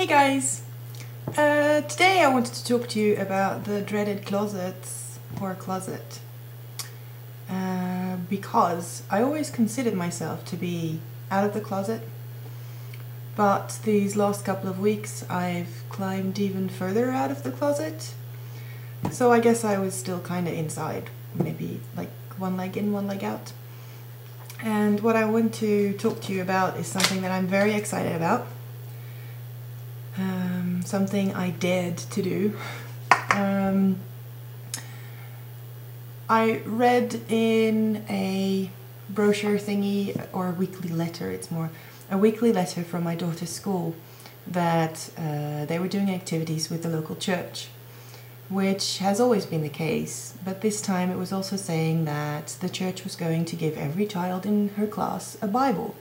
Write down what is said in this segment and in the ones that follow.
Hey guys! Today I wanted to talk to you about the dreaded closets or closet because I always considered myself to be out of the closet, but these last couple of weeks I've climbed even further out of the closet, so I guess I was still kind of inside, maybe like one leg in, one leg out. And what I want to talk to you about is something that I'm very excited about. Something I dared to do. I read in a brochure thingy, or a weekly letter, it's more a weekly letter from my daughter's school, that they were doing activities with the local church, which has always been the case, but this time it was also saying that the church was going to give every child in her class a Bible,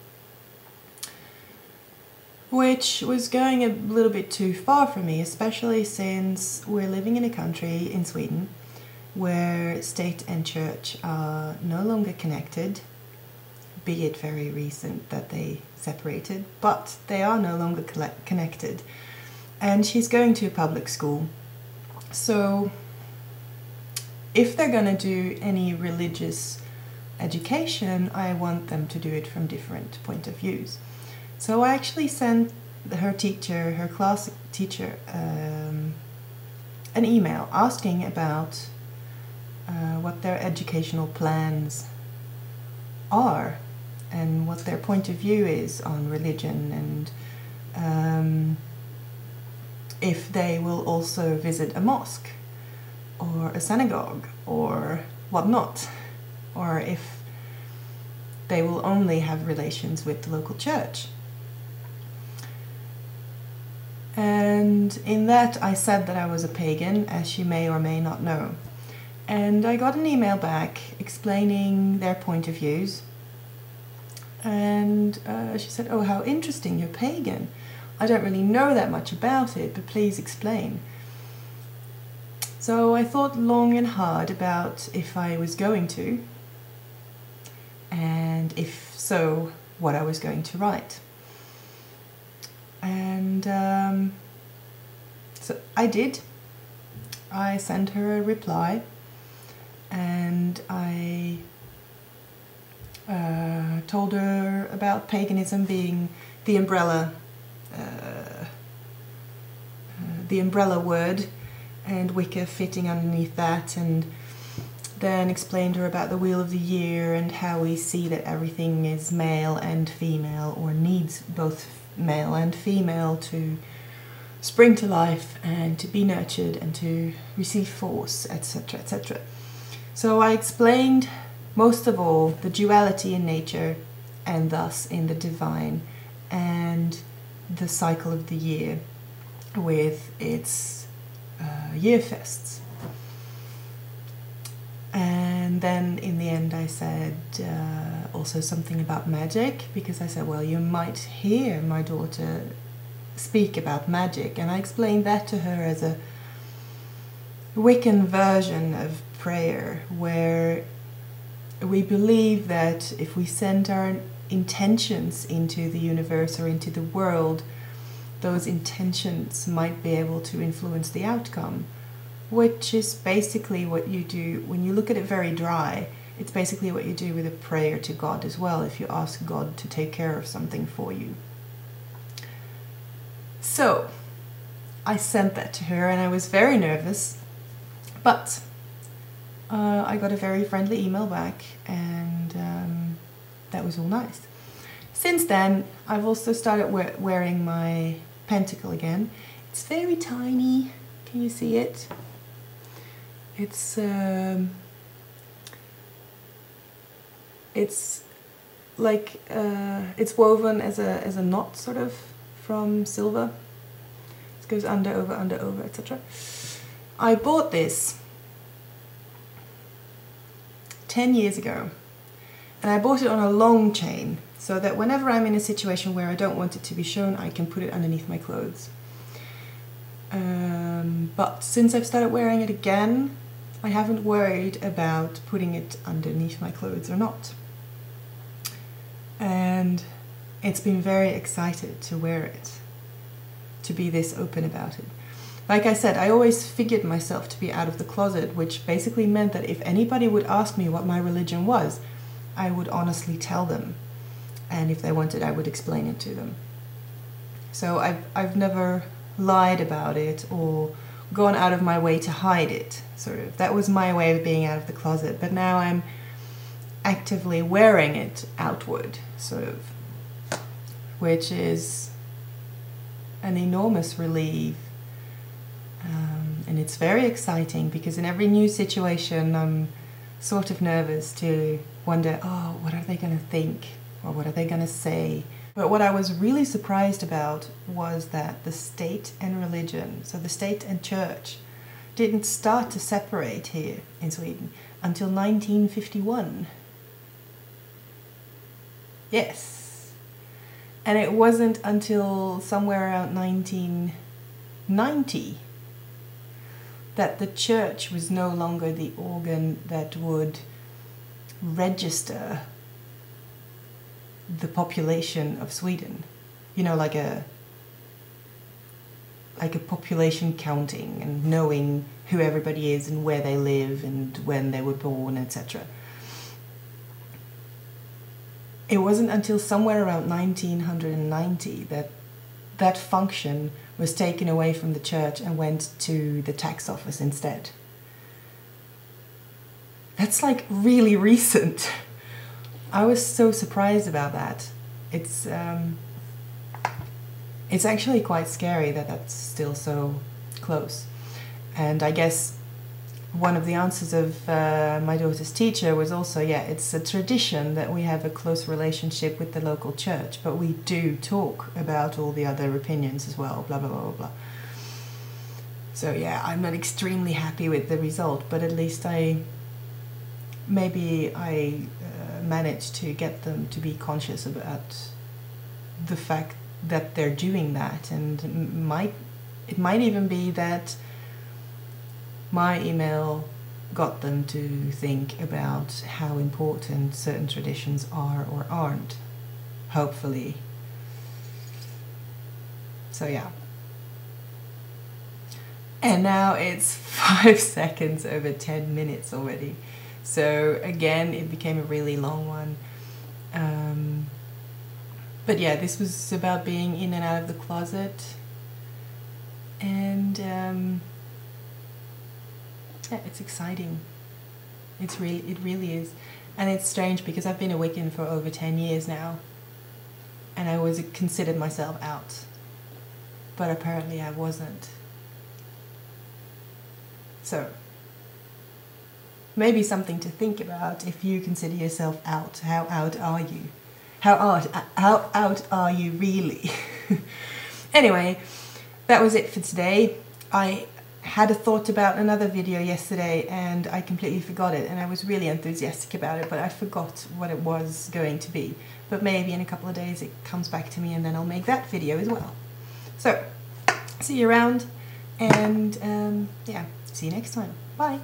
which was going a little bit too far for me, especially since we're living in a country, in Sweden, where state and church are no longer connected, be it very recent that they separated, but they are no longer connected. And she's going to a public school, so if they're going to do any religious education, I want them to do it from different point of views. So I actually sent her teacher, her class teacher, an email asking about what their educational plans are and what their point of view is on religion, and if they will also visit a mosque or a synagogue or whatnot, or if they will only have relations with the local church. And in that I said that I was a pagan, as she may or may not know. And I got an email back explaining their point of views. And she said, "Oh, how interesting, you're pagan. I don't really know that much about it, but please explain." So I thought long and hard about if I was going to, and if so, what I was going to write. And so I did. I sent her a reply, and I told her about paganism being the umbrella word, and Wicca fitting underneath that, and then explained to her about the wheel of the year and how we see that everything is male and female, or needs both male and female to spring to life and to be nurtured and to receive force, etc., etc. So I explained most of all the duality in nature, and thus in the divine, and the cycle of the year with its year fests. And then in the end I said also something about magic, because I said, well, you might hear my daughter speak about magic, and I explained that to her as a Wiccan version of prayer, where we believe that if we send our intentions into the universe or into the world, those intentions might be able to influence the outcome, which is basically what you do when you look at it very dry. It's basically what you do with a prayer to God as well, if you ask God to take care of something for you. So I sent that to her, and I was very nervous, but I got a very friendly email back, and that was all nice. Since then I've also started wearing my pentacle again. It's very tiny, can you see it? It's like it's woven as a knot, sort of, from silver. It goes under, over, etc. I bought this 10 years ago, and I bought it on a long chain, so that whenever I'm in a situation where I don't want it to be shown, I can put it underneath my clothes. But since I've started wearing it again, I haven't worried about putting it underneath my clothes or not. And it's been very excited to wear it, to be this open about it. Like I said, I always figured myself to be out of the closet, which basically meant that if anybody would ask me what my religion was, I would honestly tell them. And if they wanted, I would explain it to them. So I've never lied about it or gone out of my way to hide it, sort of. That was my way of being out of the closet. But now I'm actively wearing it outward, sort of, which is an enormous relief. And it's very exciting because in every new situation I'm sort of nervous to wonder, oh, what are they going to think? Or what are they going to say? But what I was really surprised about was that the state and religion, so the state and church, didn't start to separate here in Sweden until 1951. Yes. And it wasn't until somewhere around 1990 that the church was no longer the organ that would register the population of Sweden. You know, like a population counting and knowing who everybody is and where they live and when they were born, etc. It wasn't until somewhere around 1990 that that function was taken away from the church and went to the tax office instead. That's like really recent. I was so surprised about that. It's actually quite scary that that's still so close. And I guess one of the answers of my daughter's teacher was also, yeah, it's a tradition that we have a close relationship with the local church, but we do talk about all the other opinions as well, blah, blah, blah, blah, blah. So yeah, I'm not extremely happy with the result, but at least maybe I managed to get them to be conscious about the fact that they're doing that, and it might even be that my email got them to think about how important certain traditions are or aren't, hopefully. So yeah. And now it's 5 seconds over 10 minutes already. So again, it became a really long one. But yeah, this was about being in and out of the closet. And yeah, it's exciting. It really is. And it's strange because I've been a Wiccan for over 10 years now. And I always considered myself out. But apparently I wasn't. So maybe something to think about if you consider yourself out. How out are you? How out are you really? Anyway, that was it for today. I had a thought about another video yesterday and I completely forgot it, and I was really enthusiastic about it, but I forgot what it was going to be. But maybe in a couple of days it comes back to me and then I'll make that video as well. So, see you around, and yeah, see you next time. Bye.